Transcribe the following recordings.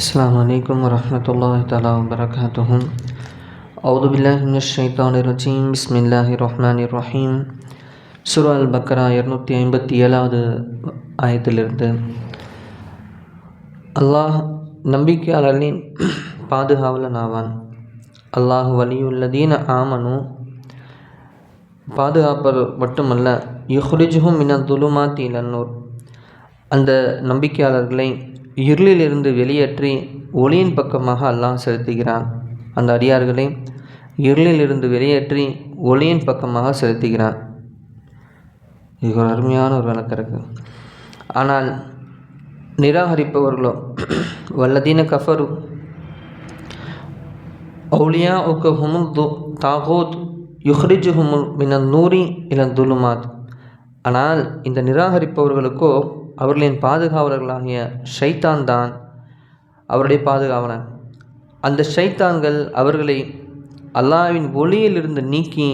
अस्सलामुअलैकुम वरहमतुल्लाहि तआला वबरकातुहू। अऊज़ु बिल्लाहि मिनश ஷைத்தானிர் ரஜீம். பிஸ்மில்லாஹிர் ரஹ்மானிர் ரஹீம். சூரா அல் பக்ரா 257வது ஆயத்திலிருந்து. அல்லாஹ் நம்பிக்கையாளர்களின் பாதுகாவலன் ஆவான். அல்லாஹ் வலியுல்லதீன ஆமனு பாதுகாப்பது மட்டுமல்ல, யுஹ்ரிஜுஹும் மினத் துலுமாத்தி இலன் நூர், அந்த நம்பிக்கையாளர்களை இருளிலிருந்து வெளியேற்றி ஒளியின் பக்கமாக அல்லாஹ் செலுத்துகிறான். அந்த அடியார்களை இருளிலிருந்து வெளியேற்றி ஒளியின் பக்கமாக செலுத்துகிறான். இது ஒரு அருமையான ஒரு விளக்கம் இருக்குது. ஆனால் நிராகரிப்பவர்களோ, வல்லதீன கஃபரு அவுலியா உக்க ஹுமுல் தாகூத் யுஹ்ரிஜுஹுமுல் மினன் நூரி இலன் துலுமாத். ஆனால் இந்த நிராகரிப்பவர்களுக்கோ அவர்களின் பாதுகாவலர்களாகிய ஷைத்தான் தான் அவருடைய பாதுகாவலன். அந்த ஷைத்தான்கள் அவர்களை அல்லாஹ்வின் ஒளியிலிருந்து நீக்கி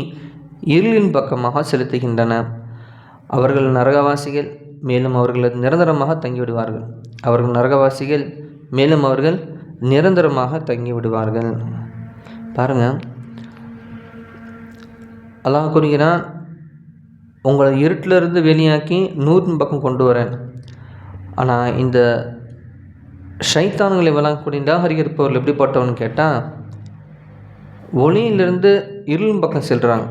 இருளின் பக்கமாக செலுத்துகின்றன. அவர்கள் நரகவாசிகள், மேலும் அவர்கள் நிரந்தரமாக தங்கிவிடுவார்கள். அவர்கள் நரகவாசிகள், மேலும் அவர்கள் நிரந்தரமாக தங்கிவிடுவார்கள். பாருங்கள், அல்லாஹ் கூறுகிறான், உங்களை இருட்டிலிருந்து வெளியாக்கி நூறின் பக்கம் கொண்டு வரேன். ஆனால் இந்த ஷைத்தான்களை வழங்கக்கூடிய நிராகரிப்பவர்கள் எப்படிப்பட்டவன்னு கேட்டால், ஒளியிலிருந்து இருளின் பக்கம் செல்கிறாங்க.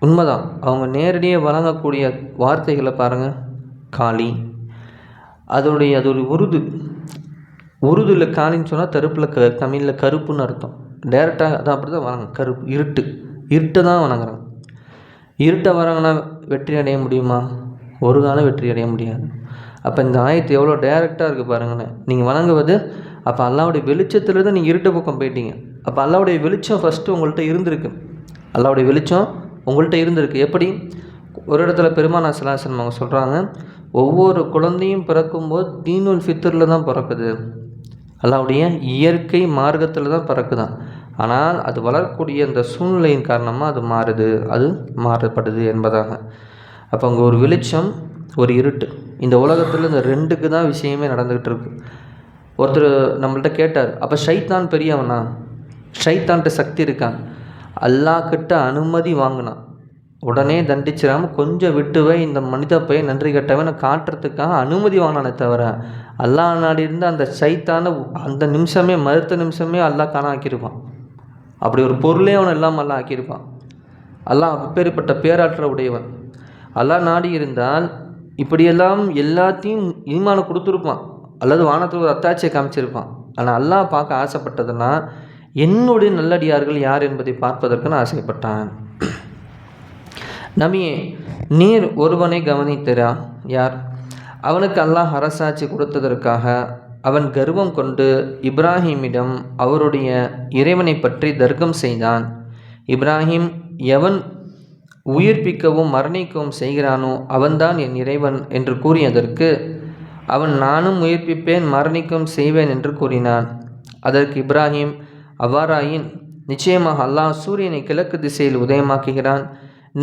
உண்மைதான், அவங்க நேரடியாக வழங்கக்கூடிய வார்த்தைகளை பாருங்கள். காளி, அது ஒரு உருதுல காளின்னு சொன்னால் தருப்பில் தமிழில் கருப்புன்னு அர்த்தம். டைரெக்டாக அதான் அப்படி தான் வராங்க. கருப்பு, இருட்டை தான் வணங்குறாங்க. இருட்டை வராங்கன்னா வெற்றி அடைய முடியுமா? ஒரு காலம் வெற்றி அடைய முடியாது. அப்போ இந்த ஆயத்து எவ்வளோ டைரெக்டாக இருக்குது பாருங்களேன். நீங்கள் வணங்குவது அப்போ அல்லாவுடைய வெளிச்சத்துலேருந்து நீங்கள் இருட்டு பக்கம் போயிட்டீங்க. அப்போ அல்லாவுடைய வெளிச்சம் ஃபஸ்ட்டு உங்கள்கிட்ட இருந்திருக்கு. அல்லாவுடைய வெளிச்சம் உங்கள்கிட்ட இருந்திருக்கு. எப்படி? ஒரு இடத்துல பெருமானா ஸல்லல்லாஹு அவங்க சொல்கிறாங்க, ஒவ்வொரு குழந்தையும் பிறக்கும்போது தீனுல் ஃபித்ரில் தான் பிறக்குது. அல்லாவுடைய இயற்கை மார்க்கத்தில் தான் பிறக்குதான். ஆனால் அது வளரக்கூடிய அந்த சூழ்நிலையின் காரணமாக அது மாறுது, அது மாறப்படுது என்பதாக. அப்போ அங்கே ஒரு வெளிச்சம், ஒரு இருட்டு. இந்த உலகத்தில் இந்த ரெண்டுக்கு தான் விஷயமே நடந்துக்கிட்டு இருக்கு. ஒருத்தர் நம்மள்கிட்ட கேட்டார், அப்போ ஷைத்தான் பெரியவனா? ஷைத்தான்கிட்ட சக்தி இருக்கான்? அல்லாஹ்கிட்ட அனுமதி வாங்கினான், உடனே தண்டிச்சிடாமல் கொஞ்சம் விட்டுவை, இந்த மனித பையன் நன்றி கட்டவனை காட்டுறதுக்காக அனுமதி வாங்கினானே தவிர, அல்லாஹ் நாடி இருந்து அந்த ஷைத்தானை அந்த நிமிஷமே, மறுத்த நிமிஷமே அல்லாஹ் காண ஆக்கியிருப்பான். அப்படி ஒரு பொருளே அவன் இல்லாமல் அல்லாஹ் ஆக்கியிருப்பான். அல்லாஹ் அப்பேற்பட்ட பேராற்றல் உடையவன். அல்லாஹ் நாடி இருந்தால் இப்படியெல்லாம் எல்லாத்தையும் ஈமானை கொடுத்துருப்பான், அல்லது வானத்தில் ஒரு அத்தாட்சியை காமிச்சிருப்பான். ஆனால் அல்லாஹ் பார்க்க ஆசைப்பட்டதுன்னா என்னுடைய நல்லடியார்கள் யார் என்பதை பார்ப்பதற்கு நான் ஆசைப்பட்டான். நபியே, நீர் ஒருவனை கவனித்தரா? யார்? அவனுக்கு அல்லாஹ் அரசாட்சி கொடுத்ததற்காக அவன் கர்வம் கொண்டு இப்ராஹீமிடம் அவருடைய இறைவனை பற்றி தர்க்கம் செய்தான். இப்ராஹிம் எவன் உயிர்ப்பிக்கவும் மரணிக்கவும் செய்கிறானோ அவன்தான் என் இறைவன் என்று கூறியதற்கு அவன் நானும் உயிர்ப்பிப்பேன், மரணிக்கவும் செய்வேன் என்று கூறினான். அதற்கு இப்ராஹிம், அவ்வாறாயின் நிச்சயமாக அல்லாஹ் சூரியனை கிழக்கு திசையில் உதயமாக்குகிறான்,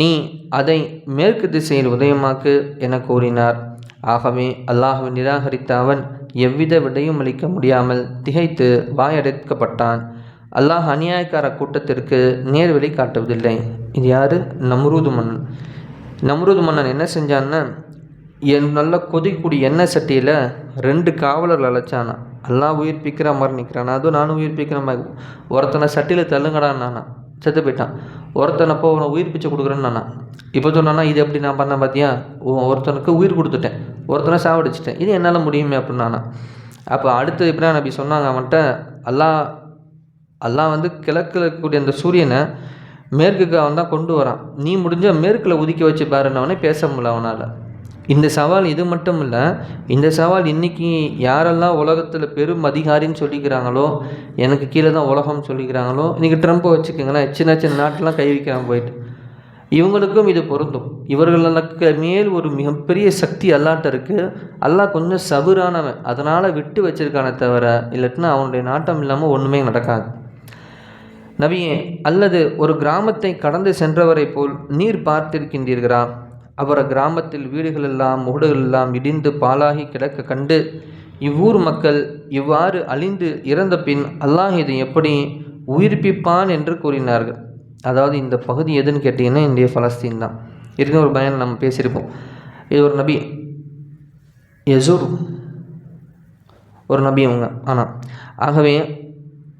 நீ அதை மேற்கு திசையில் உதயமாக்கு என கூறினார். ஆகவே அல்லாஹ்வை நிராகரித்த அவன் எவ்வித விடையும் அளிக்க முடியாமல் திகைத்து வாயடைக்கப்பட்டான். அல்லாஹ் அநியாயக்கார கூட்டத்திற்கு நேர்வழி காட்டுவதில்லை. இது யார்? நம்ரூது மன்னன். நம்ரூது மன்னன் என்ன செஞ்சான்னா, நல்ல கொதிக்கக்கூடிய எண்ணெய் சட்டியில் 2 காவலர்கள் அழைச்சானா. அல்லாஹ் உயிர்ப்பிக்கிற மாதிரி நிற்கிறான், அதுவும் நானும் உயிர்ப்பிக்கிற மாதிரி. ஒருத்தனை சட்டியில் தள்ளுங்கடான் நானா, செத்து போயிட்டான். ஒருத்தனை அப்போ அவனை உயிர்ப்பிச்சு கொடுக்குறேன்னு நானா. இப்போ சொன்னான்னா, இது எப்படி நான் பண்ணேன் பார்த்தியா, ஒருத்தனுக்கு உயிர் கொடுத்துட்டேன், ஒருத்தனை சாவடிச்சிட்டேன், இது என்னால் முடியுமே அப்படின்னு நானா. அப்போ அடுத்து இப்ராஹிம் நபி சொன்னாங்க அவன்கிட்ட, அல்லாஹ் வந்து கிழக்கில் இருக்கக்கூடிய அந்த சூரியனை மேற்குக்கு அவன் தான் கொண்டு வரான், நீ முடிஞ்சால் மேற்கில் உதிக்க வச்சு பாருன்னவனே பேச முடியல அவனால். இந்த சவால் இது மட்டும் இல்லை, இந்த சவால் இன்றைக்கி யாரெல்லாம் உலகத்தில் பெரும் அதிகாரின்னு சொல்லிக்கிறாங்களோ, எனக்கு கீழே தான் உலகம்னு சொல்லிக்கிறாங்களோ, இன்றைக்கி ட்ரம்ப்பை வச்சுக்கோங்களேன், சின்ன நாட்டெலாம் கை வைக்கிறான் போயிட்டு, இவங்களுக்கும் இது பொருந்தும். இவர்களுக்கு மேல் ஒரு மிகப்பெரிய சக்தி அல்லாட்ட இருக்குது. அல்லாஹ் கொஞ்சம் சபுரானவன், அதனால் விட்டு வச்சிருக்கானே தவிர, இல்லாட்டினா அவனுடைய நாட்டம் இல்லாமல் ஒன்றுமே நடக்காது. நபியே, அல்லது ஒரு கிராமத்தை கடந்து சென்றவரை போல் நீர் பார்த்திருக்கின்றீர்களா? அவர் கிராமத்தில் வீடுகளெல்லாம் முகடுகளெல்லாம் இடிந்து பாலாகி கிடக்க கண்டு இவ்வூர் மக்கள் இவ்வாறு அழிந்து இறந்த பின் அல்லாஹ் இதை எப்படி உயிர்ப்பிப்பான் என்று கூறினார்கள். அதாவது இந்த பகுதி எதுன்னு கேட்டிங்கன்னா இந்திய பலஸ்தீன் தான். இருக்கிற ஒரு பயன் நம்ம பேசியிருப்போம். இது ஒரு நபி யசூர், ஒரு நபி அவங்க. ஆனால் ஆகவே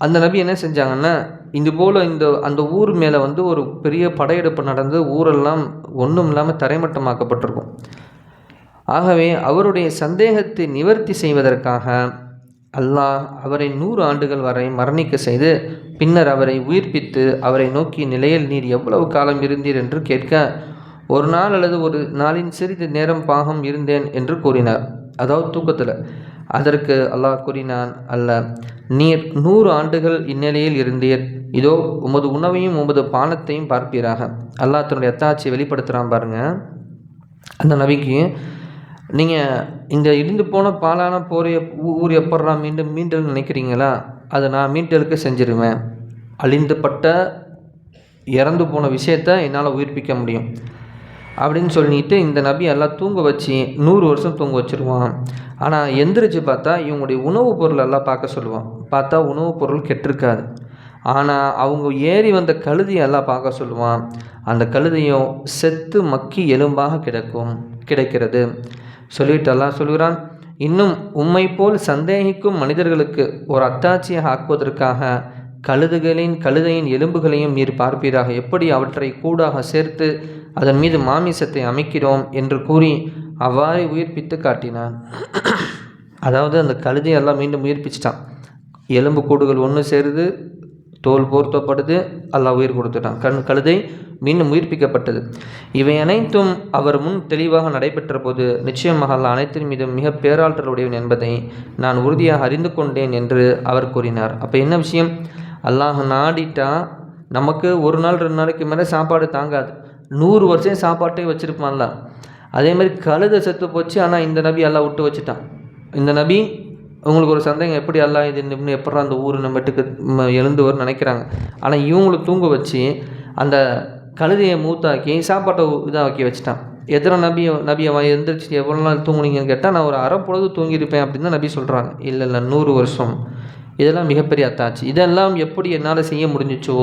அந்த நபி என்ன செஞ்சாங்கன்னா, இது போல் அந்த ஊர் மேலே ஒரு பெரிய படையெடுப்பு நடந்து ஊரெல்லாம் ஒன்றும் இல்லாமல் தரைமட்டமாக்கப்பட்டிருக்கும். ஆகவே அவருடைய சந்தேகத்தை நிவர்த்தி செய்வதற்காக அல்லாஹ் அவரை 100 ஆண்டுகள் வரை மரணிக்க செய்து பின்னர் அவரை உயிர்ப்பித்து அவரை நோக்கி நிலையில் நீர் எவ்வளவு காலம் இருந்தீர் என்று கேட்க, ஒரு நாள் அல்லது ஒரு நாளின் சிறிது நேரம் பாகம் இருந்தேன் என்று கூறினார். அதாவது தூக்கத்தில். அதற்கு அல்லாஹ் கூறினான், அல்ல, நீர் 100 ஆண்டுகள் இந்நிலையில் இருந்தீர். இதோ உமது உணவையும் உமது பானத்தையும் பார்ப்பீராக. அல்லாஹ் தன்னுடைய அத்தாட்சியை வெளிப்படுத்துகிறான் பாருங்கள். அந்த நபிக்கு, நீங்கள் இந்த இடிந்து போன பாலான ஊர் எப்பட்றா மீண்டும் நினைக்கிறீங்களா? அதை நான் மீட்டெடுக்க செஞ்சிருவேன். அழிந்துபட்ட இறந்து போன விஷயத்தை என்னால் உயிர்ப்பிக்க முடியும் அப்படின்னு சொல்லிட்டு இந்த நபி எல்லாம் தூங்க வச்சு 100 வருஷம் தூங்க வச்சுருவான். ஆனால் எந்திரிச்சு பார்த்தா இவங்களுடைய உணவுப் பொருள் எல்லாம் பார்க்க சொல்லுவான். பார்த்தா உணவுப் பொருள் கெட்டிருக்காது. ஆனால் அவங்க ஏறி வந்த கழுதையை எல்லாம் பார்க்க சொல்லுவான். அந்த கழுதையும் செத்து மக்கி எலும்பாக கிடைக்கிறது. சொல்லிட்டு எல்லாம் சொல்கிறான், இன்னும் உம்மை போல் சந்தேகிக்கும் மனிதர்களுக்கு ஒரு அத்தாட்சியாக ஆக்குவதற்காக கழுதையின் எலும்புகளையும் நீர் பார்ப்பீராக. எப்படி அவற்றை கூடாக சேர்த்து அதன் மீது மாமிசத்தை அமைக்கிறோம் என்று கூறி அவ்வாறு உயிர்ப்பித்து காட்டினான். அதாவது அந்த கழுதையெல்லாம் மீண்டும் உயிர்ப்பிச்சிட்டான். எலும்பு கூடுகள் ஒன்று சேருது, தோல் போர்த்தப்படுது, அல்லாஹ் உயிர் கொடுத்துட்டான். கழுதை மீண்டும் உயிர்ப்பிக்கப்பட்டது. இவை அனைத்தும் அவர் முன் தெளிவாக நடைபெற்ற போது நிச்சயமாக அல்லாஹ் அனைத்தின் மீதும் மிக பேராற்றலுடையவன் என்பதை நான் உறுதியாக அறிந்து கொண்டேன் என்று அவர் கூறினார். அப்போ என்ன விஷயம்? அல்லாஹ் நாடிட்டா நமக்கு ஒரு நாள் 2 நாளைக்கு மேலே சாப்பாடு தாங்காது. 100 வருஷம் சாப்பாட்டே வச்சுருப்பான்ல. அதே மாதிரி கழுதை செத்து போச்சு. ஆனால் இந்த நபி அல்லாஹ் விட்டு வச்சுட்டான். இந்த நபி, உங்களுக்கு ஒரு சந்தேகம், எப்படி அல்லாஹ் இது எப்படா அந்த ஊர் நம்மட்டுக்கு எழுந்து வரும்னு நினைக்கிறாங்க. ஆனால் இவங்களை தூங்க வச்சு அந்த கழுதையை மூத்தாக்கி சாப்பாட்டை இதாக்கி வச்சுட்டான். எத்தனை நபியை எந்திரிச்சு எவ்வளோ நாள் தூங்குனீங்கன்னு கேட்டால், நான் ஒரு அரை பொழுது தூங்கியிருப்பேன் அப்படின்னு தான் நபி சொல்கிறாங்க. இல்லை 100 வருஷம். இதெல்லாம் மிகப்பெரிய அத்தாட்சி. இதெல்லாம் எப்படி என்னால் செய்ய முடிஞ்சிச்சோ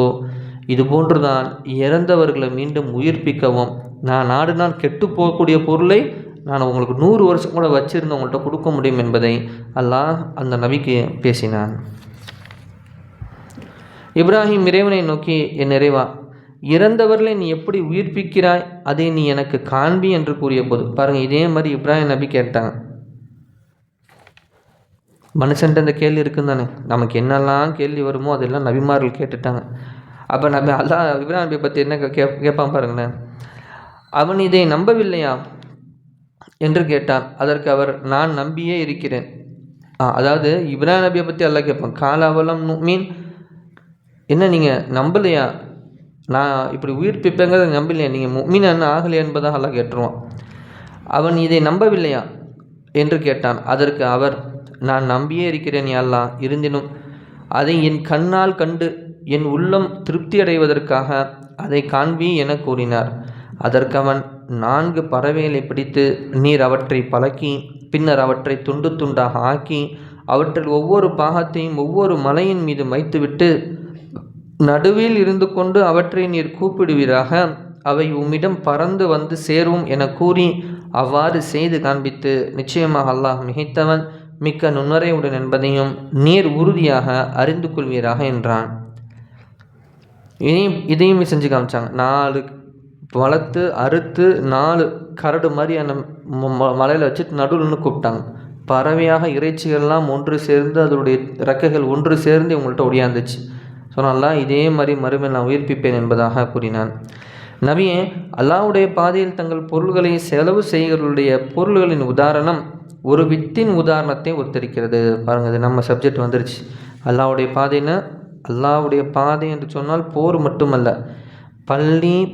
இது போன்று தான் இறந்தவர்களை மீண்டும் உயிர்ப்பிக்கவும் நான் நாடு கெட்டு போகக்கூடிய பொருளை நான் உங்களுக்கு 100 வருஷம் கூட வச்சிருந்து உங்கள்கிட்ட கொடுக்க முடியும் என்பதை அல்லாஹ் அந்த நபிக்கு பேசினான். இப்ராஹிம் இறைவனை நோக்கி, என் இறைவா, இறந்தவர்களை நீ எப்படி உயிர்ப்பிக்கிறாய், அதை நீ எனக்கு காண்பி என்று கூறிய போது பாருங்கள், இதே மாதிரி இப்ராஹிம் நபி கேட்டாங்க. மனுஷன்ட்டு அந்த கேள்வி இருக்குன்னு தானே, நமக்கு என்னெல்லாம் கேள்வி வருமோ அதெல்லாம் நபிமார்கள் கேட்டுட்டாங்க. அப்போ அல்லாஹ் இப்ராஹிம் நபியை பற்றி என்ன கேட்பான் பாருங்களேன். அவன் இதை நம்பவில்லையா என்று கேட்டான். அதற்கு அவர், நான் நம்பியே இருக்கிறேன். அதாவது இப்ராஹிம் நபியை பற்றி அல்லாஹ் கேட்பான். காலாவலம் மீன், என்ன நீங்கள் நம்பலையா, நான் இப்படி உயிர்ப்பிப்பேங்கிறத நம்பலையா, நீங்கள் முஃமின் என்ன ஆகலையா என்பதாக அல்லாஹ் கேட்டுருவான். அவன் இதை நம்பவில்லையா என்று கேட்டான். அதற்கு அவர், நான் நம்பியே இருக்கிறேன் யா அல்லாஹ், இருந்தினும் அதை என் கண்ணால் கண்டு என் உள்ளம் திருப்தி அடைவதற்காக அதை காண்பி என கூறினார். அதற்கு அவன், 4 பறவைகளை பிடித்து நீர் அவற்றை பழக்கி பின்னர் அவற்றை துண்டு துண்டாக ஆக்கி அவற்றில் ஒவ்வொரு பாகத்தையும் ஒவ்வொரு மலையின் மீது வைத்துவிட்டு நடுவில் இருந்து கொண்டு அவற்றை நீர் கூப்பிடுவீராக, அவை உம்மிடம் பறந்து வந்து சேரும் என கூறி அவ்வாறு செய்து காண்பித்து, நிச்சயமாக அல்லாஹ் மிகைத்தவன் மிக்க நுண்ணறைவுடன் என்பதையும் நீர் உறுதியாக அறிந்து கொள்வீராக என்றான். இதையும் செஞ்சு காமிச்சாங்க. 4 வளர்த்து அறுத்து 4 கரடு மாதிரி அந்த மலையில் வச்சுட்டு நடுவில்னு கூப்பிட்டாங்க. பறவையாக இறைச்சிகள்லாம் ஒன்று சேர்ந்து அதனுடைய இறக்கைகள் ஒன்று சேர்ந்து இவங்கள்ட்ட ஒடியாந்துச்சு. சொன்னாலாம் இதே மாதிரி மறுமையில் நான் உயிர்ப்பிப்பேன் என்பதாக கூறினான். நபியே, அல்லாஹ்வுடைய பாதையில் தங்கள் பொருள்களை செலவு செய்கிறவர்களுடைய பொருள்களின் உதாரணம் ஒரு வித்தின் உதாரணத்தை ஒத்திருக்கிறது. பாருங்கள், இது நம்ம சப்ஜெக்ட் வந்துருச்சு. அல்லாஹ்வுடைய பாதை என்று சொன்னால் போர் மட்டுமல்ல,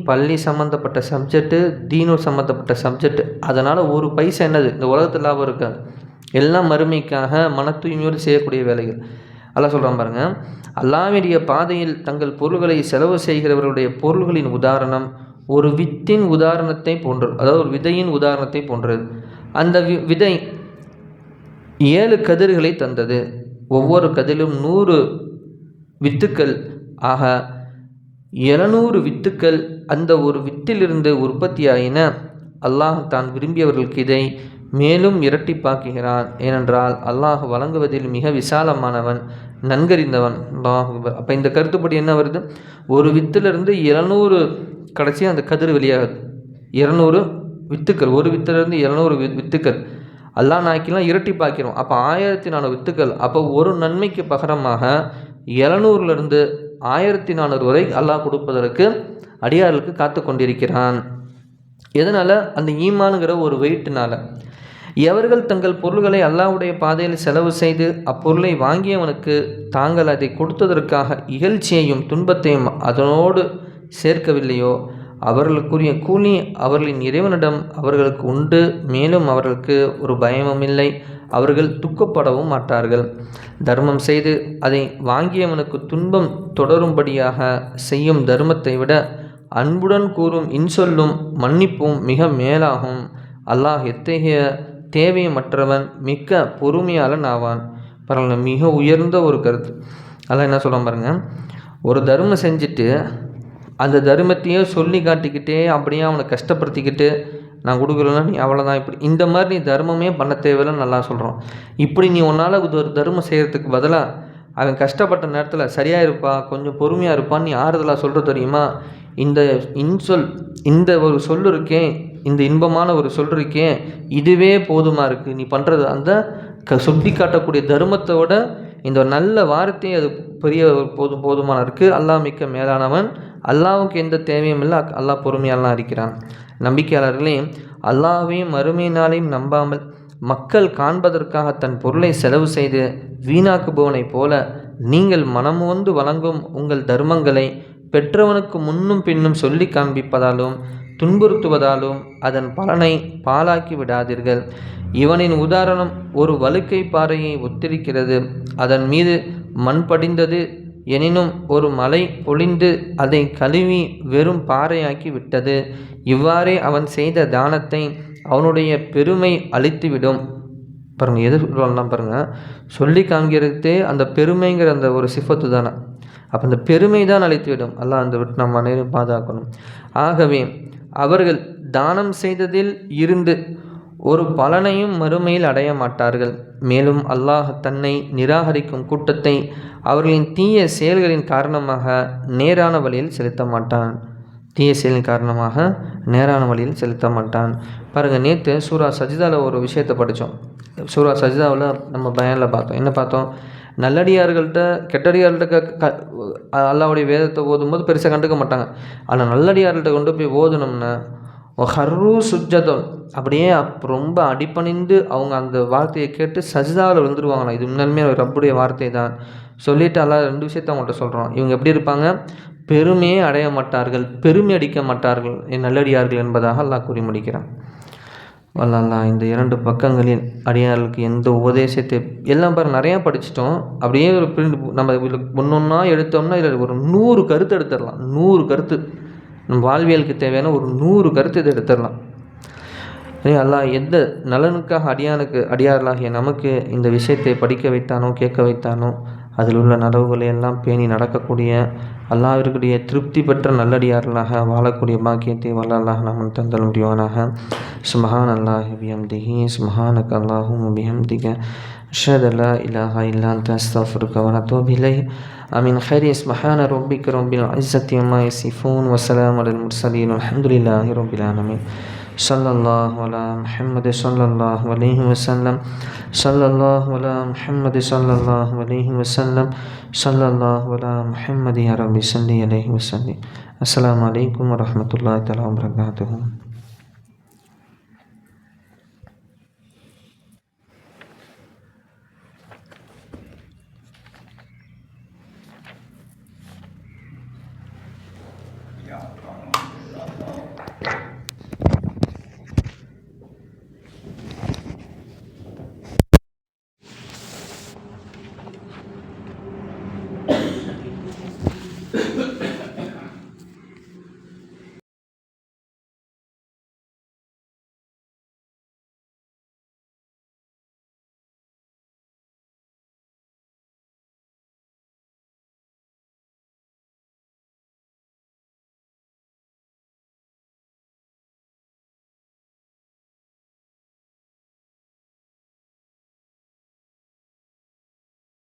பள்ளி சம்மந்தப்பட்ட சப்ஜெக்டு, தீனூர் சம்மந்தப்பட்ட சப்ஜெக்ட். அதனால் ஒரு பைசா என்னது இந்த உலகத்தில் லாபம் இருக்காது. எல்லாம் மறுமைக்காக மன தூய்மையோடு செய்யக்கூடிய வேலைகள். அல்லாஹ் சொல்கிறான் பாருங்கள், அல்லாஹ்வுடைய பாதையில் தங்கள் பொருள்களை செலவு செய்கிறவர்களுடைய பொருள்களின் உதாரணம் ஒரு வித்தின் உதாரணத்தை போன்றது. அதாவது ஒரு விதையின் உதாரணத்தை போன்றது. அந்த விதை 7 கதிர்களை தந்தது. ஒவ்வொரு கதிலும் 100 வித்துக்கள். ஆக 700 வித்துக்கள் அந்த ஒரு வித்திலிருந்து உற்பத்தியாயின. அல்லாஹ் தான் விரும்பியவர்களுக்கு இதை மேலும் இரட்டிப்பாக்குகிறான். ஏனென்றால் அல்லாஹ் வழங்குவதில் மிக விசாலமானவன், நன்கறிந்தவன். அல்லாஹ். அப்போ இந்த கருத்துப்படி என்ன வருது? ஒரு வித்திலிருந்து 700 கடைசி அந்த கதிர் வெளியாகுது. 200 வித்துக்கள், ஒரு வித்திலிருந்து 700 வித்துக்கள். அல்லாஹ் நாய்க்கெல்லாம் இரட்டிப்பாக்கிறோம். அப்போ 1400 வித்துக்கள். அப்போ ஒரு நன்மைக்கு பகரமாக 700லேருந்து 1400 வரை அல்லாஹ் கொடுப்பதற்கு அடியார்களுக்கு காத்து கொண்டிருக்கிறான். எதனால்? அந்த ஈமானுங்கிற ஒரு வெயிட்டுனால. எவர்கள் தங்கள் பொருள்களை அல்லாஹ்வுடைய பாதையில் செலவு செய்து அப்பொருளை வாங்கியவனுக்கு தாங்கள் அதை கொடுத்ததற்காக இகழ்ச்சியையும் துன்பத்தையும் அதனோடு சேர்க்கவில்லையோ அவர்களுக்குரிய கூலி அவர்களின் இறைவனிடம் அவர்களுக்கு உண்டு. மேலும் அவர்களுக்கு ஒரு பயமும் இல்லை, அவர்கள் துக்கப்படவும் மாட்டார்கள். தர்மம் செய்து அதை வாங்கியவனுக்கு துன்பம் தொடரும்படியாக செய்யும் தர்மத்தை விட அன்புடன் கூறும் இன்சொல்லும் மன்னிப்பும் மிக மேலாகும். அல்லாஹ் எத்தகைய தேவையமற்றவன், மிக்க பொறுமையாளன் ஆவான். பரவாயில்ல, மிக உயர்ந்த ஒரு கருத்து. அதான் என்ன சொல்ல பாருங்க, ஒரு தர்மம் செஞ்சுட்டு அந்த தர்மத்தையே சொல்லி காட்டிக்கிட்டே அப்படியே அவனை கஷ்டப்படுத்திக்கிட்டு நான் கொடுக்கலன்னா நீ அவ்வளோதான், இப்படி இந்த மாதிரி நீ தர்மமே பண்ண தேவையில்லைன்னு நல்லா சொல்கிறோம். இப்படி நீ உன்னால் ஒரு தர்மம் செய்கிறதுக்கு பதிலாக அவன் கஷ்டப்பட்ட நேரத்தில் சரியாக இருப்பா, கொஞ்சம் பொறுமையாக இருப்பான்னு நீ ஆறுதலாக சொல்கிற தெரியுமா? இந்த இன்சொல், இந்த ஒரு சொல் இருக்கே, இந்த இன்பமான ஒரு சொல் இருக்கே, இதுவே போதுமா இருக்குது. நீ பண்ணுறது அந்த சொல்லி காட்டக்கூடிய தர்மத்தோட இந்த நல்ல வார்த்தையை அது பெரிய போதுமான இருக்குது. அல்லாஹ் மிக்க மேலானவன், அல்லாஹ்வுக்கு எந்த தேவையும் இல்லை, அல்லாஹ் பொறுமையாலாம் இருக்கிறான். நம்பிக்கையாளர்களே, அல்லாஹ்வையும் மறுமை நாளையும் நம்பாமல் மக்கள் காண்பதற்காக தன் பொருளை செலவு செய்து வீணாக்குபவனைப் போல நீங்கள் மனமுவந்து வழங்கும் உங்கள் தர்மங்களை பெற்றவனுக்கு முன்னும் பின்னும் சொல்லி காண்பிப்பதாலும் துன்புறுத்துவதாலும் அதன் பலனை பாழாக்கி விடாதீர்கள். இவனின் உதாரணம் ஒரு வழுக்கை பாறையை ஒத்திருக்கிறது. அதன் மீது மண் படிந்தது. எனினும் ஒரு மழை பொழிந்து அதை கழுவி வெறும் பாறையாக்கி விட்டது. இவ்வாறே அவன் செய்த தானத்தை அவனுடைய பெருமை அழித்துவிடும். பாருங்கள், எது சொல்லலாம் பாருங்கள், சொல்லி காண்கிறதே அந்த பெருமைங்கிற அந்த ஒரு சிஃபத்து தானே. அப்போ அந்த பெருமை தான் அழித்துவிடும். அல்லாஹ் அந்த விட்டு நம்ம அனைவரும் பாதுகாக்கணும். ஆகவே அவர்கள் தானம் செய்ததில் இருந்து ஒரு பலனையும் மறுமையில் அடைய மாட்டார்கள். மேலும் அல்லாஹ் தன்னை நிராகரிக்கும் கூட்டத்தை அவர்களின் தீய செயல்களின் காரணமாக நேரான வழியில் செலுத்த மாட்டான். தீய செயலின் காரணமாக நேரான வழியில் செலுத்த மாட்டான். பாருங்கள், நேற்று சூரா சஜிதாவில் ஒரு விஷயத்தை படித்தோம். சூரா சஜிதாவில் நம்ம பயானில் பார்த்தோம். என்ன பார்த்தோம்? நல்லடியார்கள்ட்ட கெட்டடியார்கள்ட்ட அல்லாஹ்வுடைய வேதத்தை ஓதும்போது பெருசாக கண்டுக்க மாட்டாங்க. ஆனால் நல்லடியார்கள்ட்ட கொண்டு போய் ஓதுனோம்னா ஹர்ரு சுஜ்ஜதன், அப்படியே ரொம்ப அடிப்பணிந்து அவங்க அந்த வார்த்தையை கேட்டு சஜிதாவில் விழுந்துருவாங்களாம். இது முன்னாலுமே ரப்புடைய வார்த்தை தான் சொல்லிவிட்டு அல்லாஹ் 2 விஷயத்தை அவங்கள்ட்ட சொல்கிறோம். இவங்க எப்படி இருப்பாங்க? பெருமையே அடைய மாட்டார்கள், பெருமை அடிக்க மாட்டார்கள், என் நல்லடியார்கள் என்பதாக அல்லாஹ் கூறி முடிக்கிறான். அல்லாஹ் இந்த 2 பக்கங்களில் அடியார்களுக்கு எந்த உபதேசத்தை எல்லாம் பாருங்கள், நிறையா படிச்சிட்டோம். அப்படியே ஒரு நம்ம ஒன்றொன்னா எடுத்தோம்னா இதில் ஒரு 100 கருத்து எடுத்துடலாம். 100 கருத்து நம்ம வாழ்வியலுக்கு தேவையான ஒரு 100 கருத்து இதை எடுத்துடலாம். அல்லாஹ் எந்த நலனுக்காக அடியார்களாகிய நமக்கு இந்த விஷயத்தை படிக்க வைத்தானோ, கேட்க வைத்தானோ, அதில் உள்ள நலவுகளை எல்லாம் பேணி நடக்கக்கூடிய அல்லாஹ்விற்குரிய திருப்தி பெற்ற நல்லடியார்களாக வாழக்கூடிய பாக்கியத்தை வல்ல அல்லாஹ் நாம் தந்தல் முடிவானாக. சுப்ஹான் அல்லாஹி பிஹம்திஹி சுப்ஹானக அல்லாஹும்ம பிஹம்திக அஷ்ஹது அல்லா இலாஹா இல்லா அன்த அஸ்தக்ஃபிருக வ அத்தூபு இலைஹ். ஆமீன். ஹைரி. சுப்ஹான ரப்பிக ரப்பில் இஸ்ஸத்தி அம்மா யசிஃபூன் வ ஸலாமுன் அலல் முர்ஸலீன் வல்ஹம்துலில்லாஹி ரப்பில் ஆலமீன். ஸல்லல்லாஹு அலா முஹம்மது ஸல்லல்லாஹு அலைஹி வஸல்லம். ஸல்லல்லாஹு அலா முஹம்மது ஸல்லல்லாஹு அலைஹி வஸல்லம். ஸல்லல்லாஹு அலா முஹம்மது யா ரப்பி ஸல்லி அலைஹி வஸல்லம். அஸ்ஸலாமு அலைக்கும் வரஹ்மத்துல்லாஹி தஆலா வபரகாத்துஹு.